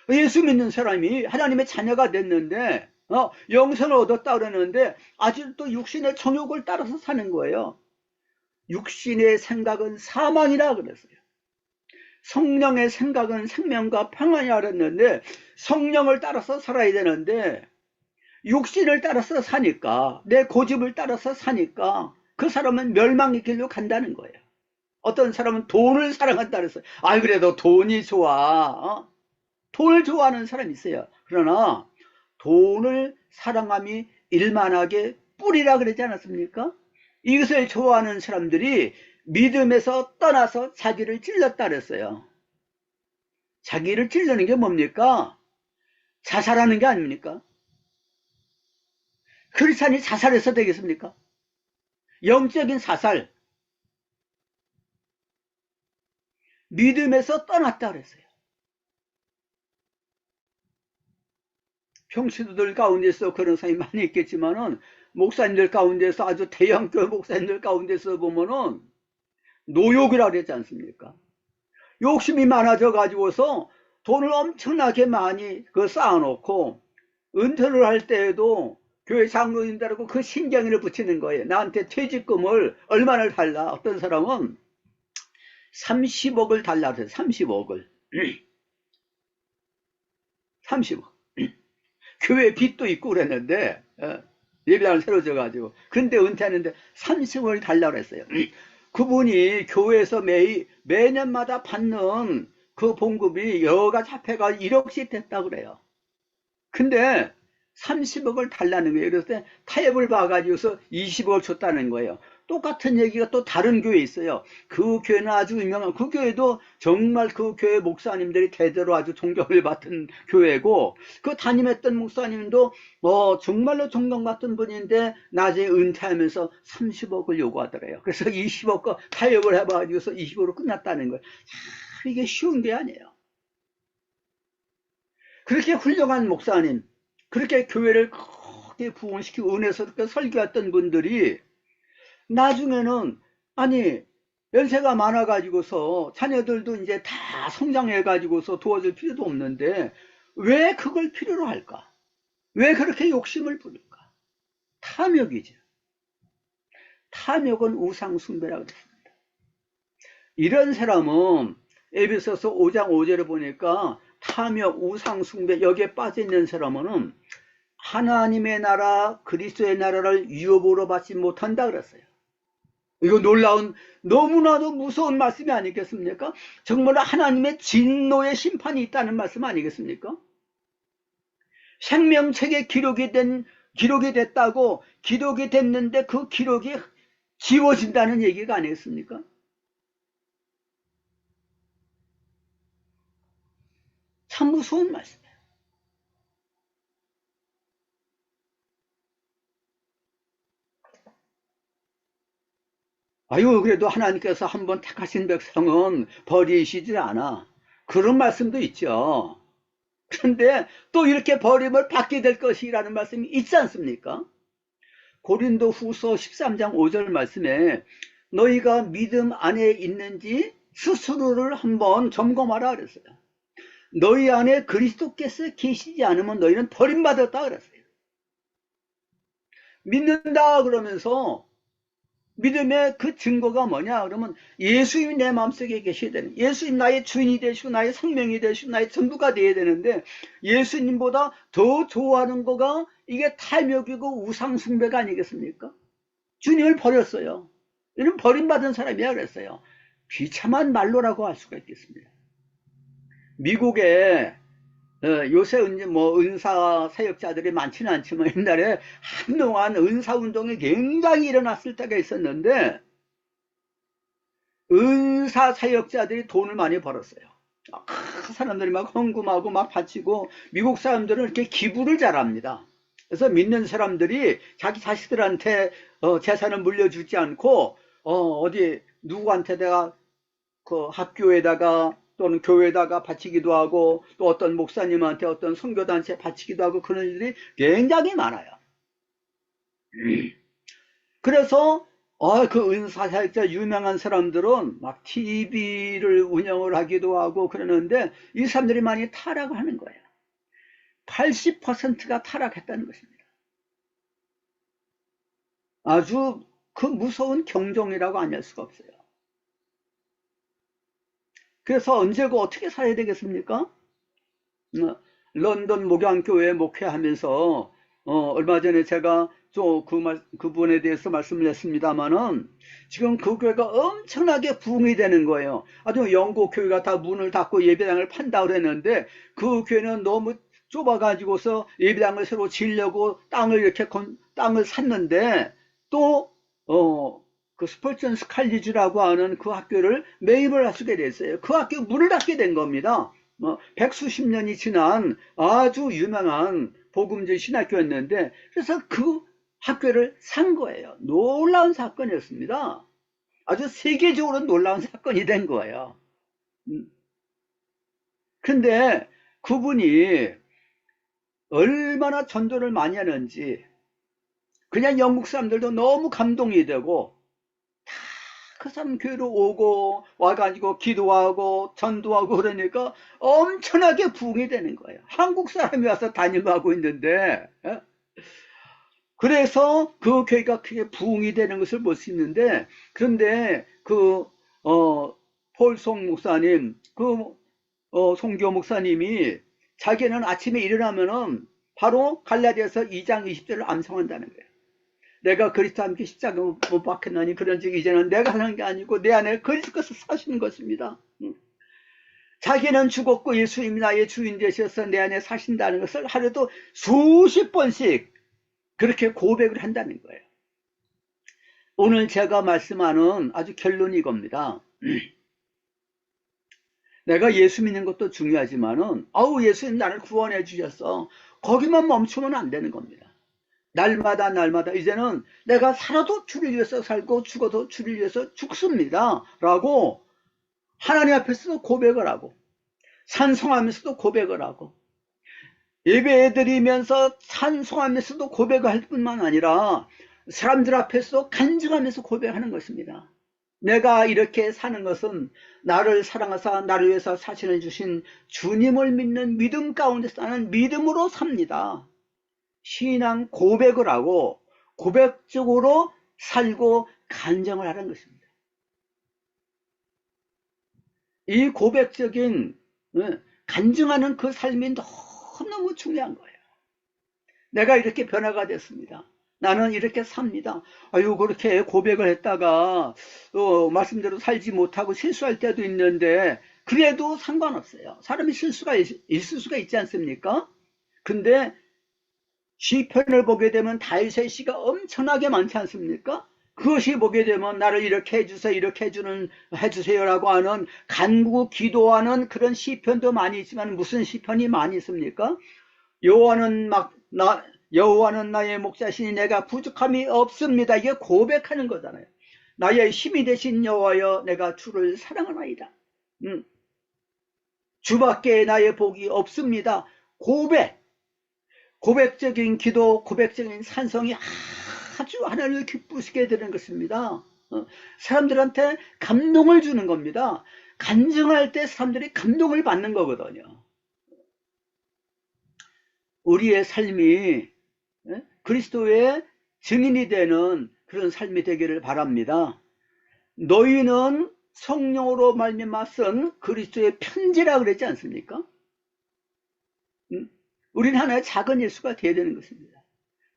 예수 믿는 사람이 하나님의 자녀가 됐는데 영생을 얻었다 그러는데 아직도 육신의 정욕을 따라서 사는 거예요. 육신의 생각은 사망이라 그랬어요. 성령의 생각은 생명과 평안이라 그랬는데 성령을 따라서 살아야 되는데 육신을 따라서 사니까, 내 고집을 따라서 사니까 그 사람은 멸망의 길로 간다는 거예요. 어떤 사람은 돈을 사랑한다 그랬어요. 그래도 돈이 좋아. 돈을 좋아하는 사람이 있어요. 그러나 돈을 사랑함이 일만하게 뿌리라 그러지 않았습니까? 이것을 좋아하는 사람들이 믿음에서 떠나서 자기를 찔렀다 그랬어요. 자기를 찔르는 게 뭡니까? 자살하는 게 아닙니까? 크리스찬이 자살해서 되겠습니까? 영적인 사살. 믿음에서 떠났다 그랬어요. 평신도들 가운데서 그런 사람이 많이 있겠지만은 목사님들 가운데서 아주 대형교회 목사님들 가운데서 보면은 노욕이라고 그랬지 않습니까? 욕심이 많아져 가지고서 돈을 엄청나게 많이 쌓아놓고 은퇴를 할 때에도 교회 장로님들하고 그 신경을 붙이는 거예요. 나한테 퇴직금을 얼마나 달라. 어떤 사람은 30억을 달라 그래요. 30억을. 30억. 교회 빚도 있고 그랬는데 예배당을 새로 져가지고 근데 은퇴하는데 30억을 달라 그랬어요. 그분이 교회에서 매년마다 받는 그 봉급이 여가 잡혀가 1억씩 됐다고 그래요. 근데 30억을 달라는 거예요. 그래서 타협을 봐가지고서 20억을 줬다는 거예요. 똑같은 얘기가 또 다른 교회에 있어요. 그 교회는 아주 유명한, 그 교회도 정말 그 교회 목사님들이 대대로 아주 존경을 받은 교회고, 그 담임했던 목사님도 정말로 존경받던 분인데 나중에 은퇴하면서 30억을 요구하더래요. 그래서 20억과 타협을 해봐가지고서 20억으로 끝났다는 거예요. 이게 쉬운 게 아니에요. 그렇게 훌륭한 목사님, 그렇게 교회를 크게 부흥시키고 은혜스럽게 설교했던 분들이 나중에는, 아니, 연세가 많아가지고서 자녀들도 이제 다 성장해가지고서 도와줄 필요도 없는데 왜 그걸 필요로 할까? 왜 그렇게 욕심을 부릴까? 탐욕이죠. 탐욕은 우상숭배라고 했습니다. 이런 사람은 에베소서 5장 5절에 보니까 탐욕, 우상숭배 여기에 빠져있는 사람은 하나님의 나라, 그리스도의 나라를 유업으로 받지 못한다 그랬어요. 이거 놀라운, 너무나도 무서운 말씀이 아니겠습니까? 정말 하나님의 진노의 심판이 있다는 말씀 아니겠습니까? 생명책에 기록이 됐다고, 기록이 됐는데 그 기록이 지워진다는 얘기가 아니겠습니까? 참 무서운 말씀이에요. 아유, 그래도 하나님께서 한번 택하신 백성은 버리시지 않아. 그런 말씀도 있죠. 그런데 또 이렇게 버림을 받게 될 것이라는 말씀이 있지 않습니까? 고린도 후서 13장 5절 말씀에 너희가 믿음 안에 있는지 스스로를 한번 점검하라 그랬어요. 너희 안에 그리스도께서 계시지 않으면 너희는 버림받았다 그랬어요. 믿는다 그러면서 믿음의 그 증거가 뭐냐 그러면 예수님이 내 마음속에 계셔야 되는, 예수님 나의 주인이 되시고 나의 생명이 되시고 나의 전부가 되어야 되는데 예수님보다 더 좋아하는 거가 이게 탐욕이고 우상숭배가 아니겠습니까? 주님을 버렸어요. 이런 버림받은 사람이야 그랬어요. 비참한 말로라고 할 수가 있겠습니다. 미국에 요새 뭐 은사 사역자들이 많지는 않지만 옛날에 한동안 은사 운동이 굉장히 일어났을 때가 있었는데 은사 사역자들이 돈을 많이 벌었어요. 사람들이 막 헌금하고 막 바치고 미국 사람들은 이렇게 기부를 잘합니다. 그래서 믿는 사람들이 자기 자식들한테 재산을 물려주지 않고 어디 누구한테 내가 그 학교에다가 또는 교회에다가 바치기도 하고 또 어떤 목사님한테 어떤 선교단체에 바치기도 하고 그런 일들이 굉장히 많아요. 그래서 그 은사사역자 유명한 사람들은 막 TV를 운영을 하기도 하고 그러는데 이 사람들이 많이 타락을 하는 거예요. 80%가 타락했다는 것입니다. 아주 그 무서운 경종이라고 안 할 수가 없어요. 그래서 언제고 어떻게 살아야 되겠습니까? 런던 목양교회 목회하면서 얼마 전에 제가 그분에 대해서 말씀을 했습니다만은 지금 그 교회가 엄청나게 부흥이 되는 거예요. 아주 영국 교회가 다 문을 닫고 예배당을 판다고 그랬는데 그 교회는 너무 좁아가지고서 예배당을 새로 지으려고 땅을 샀는데 또 그 스펄전스 칼리지라고 하는 그 학교를 매입을 하시게 됐어요. 그 학교 문을 닫게 된 겁니다. 100수십 년이 지난 아주 유명한 복음제 신학교였는데 그래서 그 학교를 산 거예요. 놀라운 사건이었습니다. 아주 세계적으로 놀라운 사건이 된 거예요. 근데 그분이 얼마나 전도를 많이 하는지 그냥 영국 사람들도 너무 감동이 되고 다 그 사람 교회로 오고 와가지고 기도하고 전도하고 그러니까 엄청나게 부흥이 되는 거예요. 한국 사람이 와서 담임하고 있는데 그래서 그 교회가 크게 부흥이 되는 것을 볼 수 있는데 그런데 폴송 목사님 송교 목사님이 자기는 아침에 일어나면은 바로 갈라디아서 2장 20절을 암송한다는 거예요. 내가 그리스도와 함께 십자가 못 박혔나니 그런즉 이제는 내가 사는 게 아니고 내 안에 그리스도께서 사시는 것입니다. 자기는 죽었고 예수님이 나의 주인 되셔서 내 안에 사신다는 것을 하루도 수십 번씩 그렇게 고백을 한다는 거예요. 오늘 제가 말씀하는 아주 결론이 이겁니다. 내가 예수 믿는 것도 중요하지만은 예수님 나를 구원해 주셨어. 거기만 멈추면 안 되는 겁니다. 날마다 이제는 내가 살아도 주를 위해서 살고 죽어도 주를 위해서 죽습니다 라고 하나님 앞에서도 고백을 하고 찬송하면서도 고백을 하고 예배드리면서 찬송하면서도 고백할 뿐만 아니라 사람들 앞에서 간증하면서 고백하는 것입니다. 내가 이렇게 사는 것은 나를 사랑하사 나를 위해서 사신을 주신 주님을 믿는 믿음 가운데 사는 믿음으로 삽니다. 신앙 고백을 하고 고백적으로 살고 간증을 하는 것입니다. 이 고백적인 간증하는 그 삶이 너무너무 중요한 거예요. 내가 이렇게 변화가 됐습니다. 나는 이렇게 삽니다. 아유, 그렇게 고백을 했다가 말씀대로 살지 못하고 실수할 때도 있는데 그래도 상관없어요. 사람이 실수가 있을 수가 있지 않습니까? 근데 시편을 보게 되면 다윗의 시가 엄청나게 많지 않습니까? 그것이 보게 되면 나를 이렇게 해주세요, 이렇게 해주세요라고 하는 간구 기도하는 그런 시편도 많이 있지만 무슨 시편이 많이 있습니까? 여호와는 나의 목자시니 내가 부족함이 없습니다. 이게 고백하는 거잖아요. 나의 힘이 되신 여호와여 내가 주를 사랑하나이다. 주밖에 나의 복이 없습니다. 고백적인 기도, 고백적인 찬송이 아주 하나님을 기쁘시게 되는 것입니다. 사람들한테 감동을 주는 겁니다. 간증할 때 사람들이 감동을 받는 거거든요. 우리의 삶이 그리스도의 증인이 되는 그런 삶이 되기를 바랍니다. 너희는 성령으로 말미암아 쓴 그리스도의 편지라 그랬지 않습니까? 우리는 하나의 작은 예수가 되어야 되는 것입니다.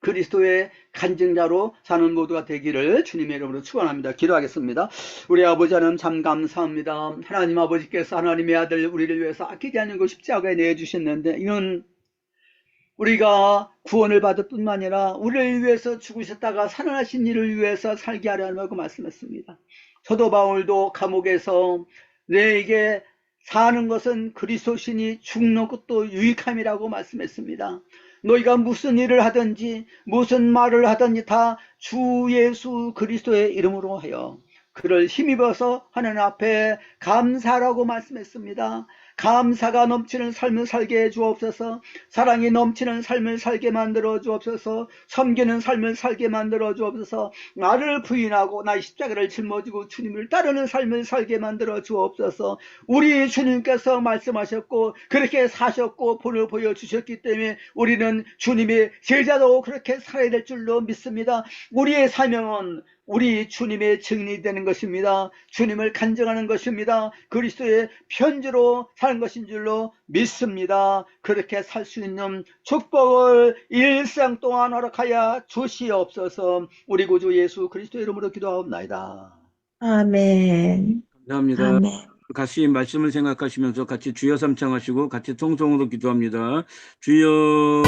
그리스도의 간증자로 사는 모두가 되기를 주님의 이름으로 축원합니다. 기도하겠습니다. 우리 아버지 하나님 참 감사합니다. 하나님 아버지께서 하나님의 아들 우리를 위해서 아끼지 않는 것 십자가에 내주셨는데 이는 우리가 구원을 받을 뿐만 아니라 우리를 위해서 죽으셨다가 살아나신 이를 위해서 살게 하려 하고 말씀했습니다. 사도 바울도 감옥에서 내게 사는 것은 그리스도시니 죽는 것도 유익함이라고 말씀했습니다. 너희가 무슨 일을 하든지 무슨 말을 하든지 다 주 예수 그리스도의 이름으로 하여 그를 힘입어서 하나님 앞에 감사라고 말씀했습니다. 감사가 넘치는 삶을 살게 해 주옵소서. 사랑이 넘치는 삶을 살게 만들어 주옵소서. 섬기는 삶을 살게 만들어 주옵소서. 나를 부인하고 나의 십자가를 짊어지고 주님을 따르는 삶을 살게 만들어 주옵소서. 우리 주님께서 말씀하셨고 그렇게 사셨고 본을 보여주셨기 때문에 우리는 주님의 제자도 그렇게 살아야 될 줄로 믿습니다. 우리의 사명은 우리 주님의 증인이 되는 것입니다. 주님을 간증하는 것입니다. 그리스도의 편지로 사는 것인 줄로 믿습니다. 그렇게 살 수 있는 축복을 일생 동안 허락하여 주시옵소서. 우리 구주 예수 그리스도의 이름으로 기도하옵나이다. 아멘. 감사합니다. 아멘. 같이 말씀을 생각하시면서 같이 주여 삼창하시고 같이 통성으로 기도합니다. 주여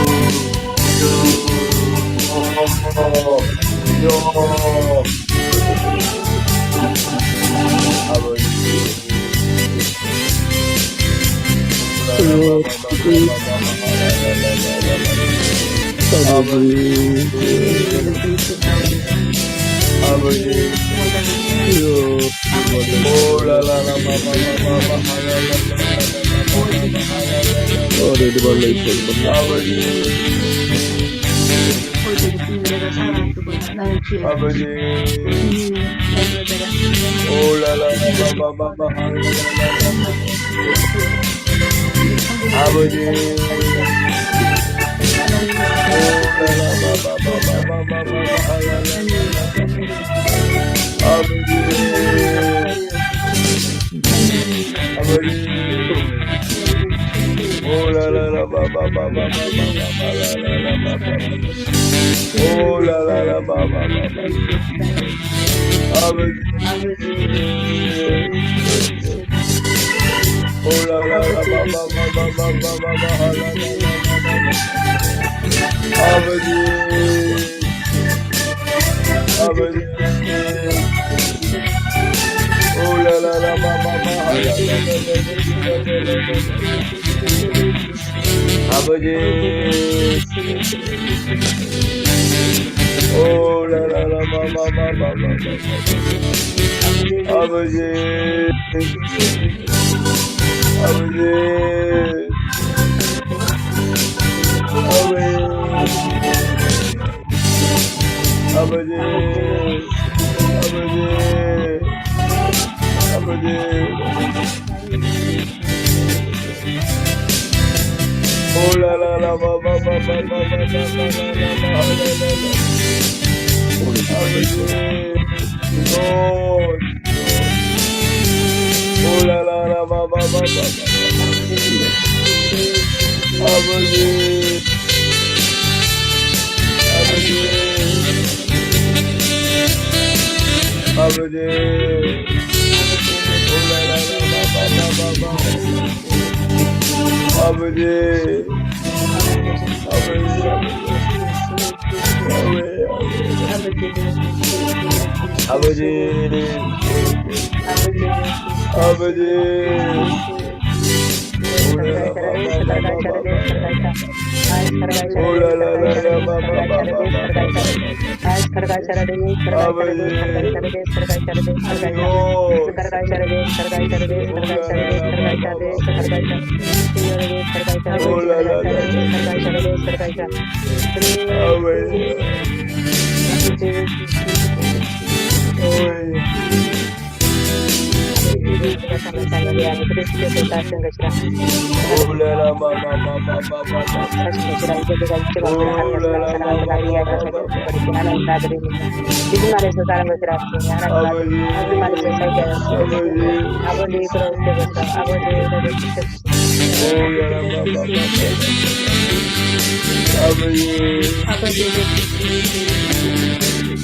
아버지, 아버지, 올라라라 아버지, 올라라라 아버지, 아버지,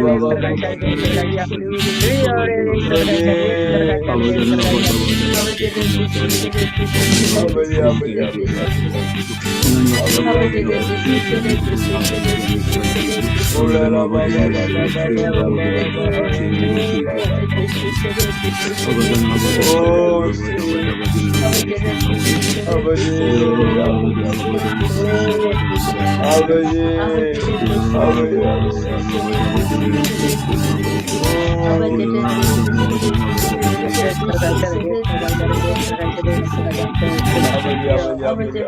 아버지, 아버지, 아버지,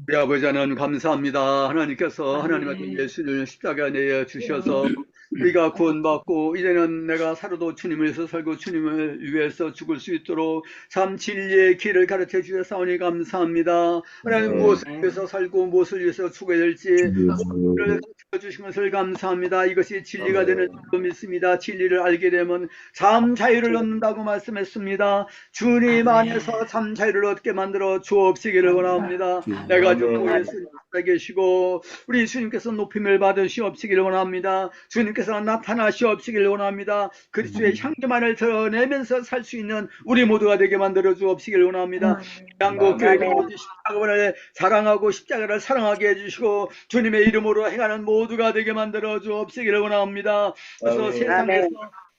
우리 아버지 하나님 감사합니다. 하나님께서 하나님의 예수를 십자가에 내어 주셔서 우리가 구원받고 이제는 내가 살아도 주님을 위해서 살고 주님을 위해서 죽을 수 있도록 참 진리의 길을 가르쳐 주셔서 감사합니다. 하나님 무엇을 위해서 살고 무엇을 위해서 죽어야 될지 무엇을 가르쳐 주신 것을 감사합니다. 이것이 진리가 되는 줄 믿습니다. 진리를 알게 되면 참 자유를 얻는다고 말씀했습니다. 주님 안에서 참 자유를 얻게 만들어 주옵시기를 원합니다. 내가 주 예수님 계시고 우리 주님께서 높임을 받으시옵시기를 원합니다. 주님께서 나타나시옵시기를 원합니다. 그리스도의 향기만을 드러내면서 살 수 있는 우리 모두가 되게 만들어 주옵시기를 원합니다. 양국교회가 십자가를 자랑하고 십자가를 사랑하게 해주시고 주님의 이름으로 행하는 모두가 되게 만들어 주옵시기를 원합니다. 그래서 세상에서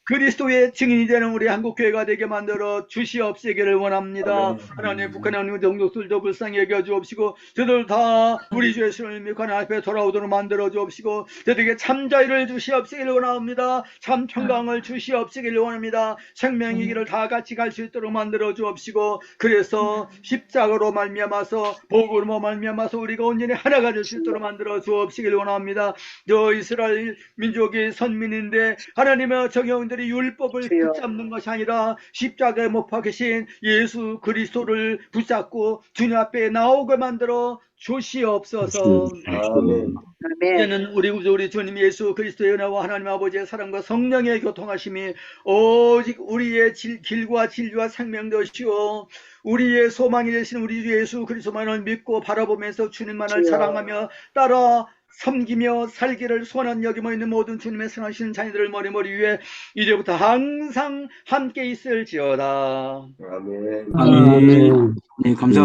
그리스도의 증인이 되는 우리 한국교회가 되게 만들어 주시옵시기를 원합니다. 하나님 북한의 종족들도 불쌍히 여겨 주옵시고 저들 다 우리 주 예수를 믿고 하나님 앞에 돌아오도록 만들어 주옵시고 저들에게 참 자유를 주시옵시기를 원합니다. 참 평강을 주시옵시기를 원합니다. 생명의 길을 다 같이 갈 수 있도록 만들어 주옵시고 그래서 십자가로 말미암아서 복음으로 말미암아서 우리가 온전히 하나가 될 수 있도록 만들어 주옵시기를 원합니다. 저 이스라엘 민족이 선민인데 하나님의 정형들이 율법을 붙잡는 것이 아니라 십자가에 못 박히신 예수 그리스도를 붙잡고 주님 앞에 나오게 만들어 주시옵소서. 아멘. 이제는 우리 주님 예수 그리스도의 은혜와 하나님 아버지의 사랑과 성령의 교통하심이 오직 우리의 길과 진리와 생명 되시오. 우리의 소망이 되신 우리 주 예수 그리스도만을 믿고 바라보면서 주님만을 사랑하며 따라 섬기며 살기를 소원한 여기모 있는 모든 주님의 사랑하시는 자녀들을 머리 위에 이제부터 항상 함께 있을지어다. 아멘. 아멘. 네, 감사합니다.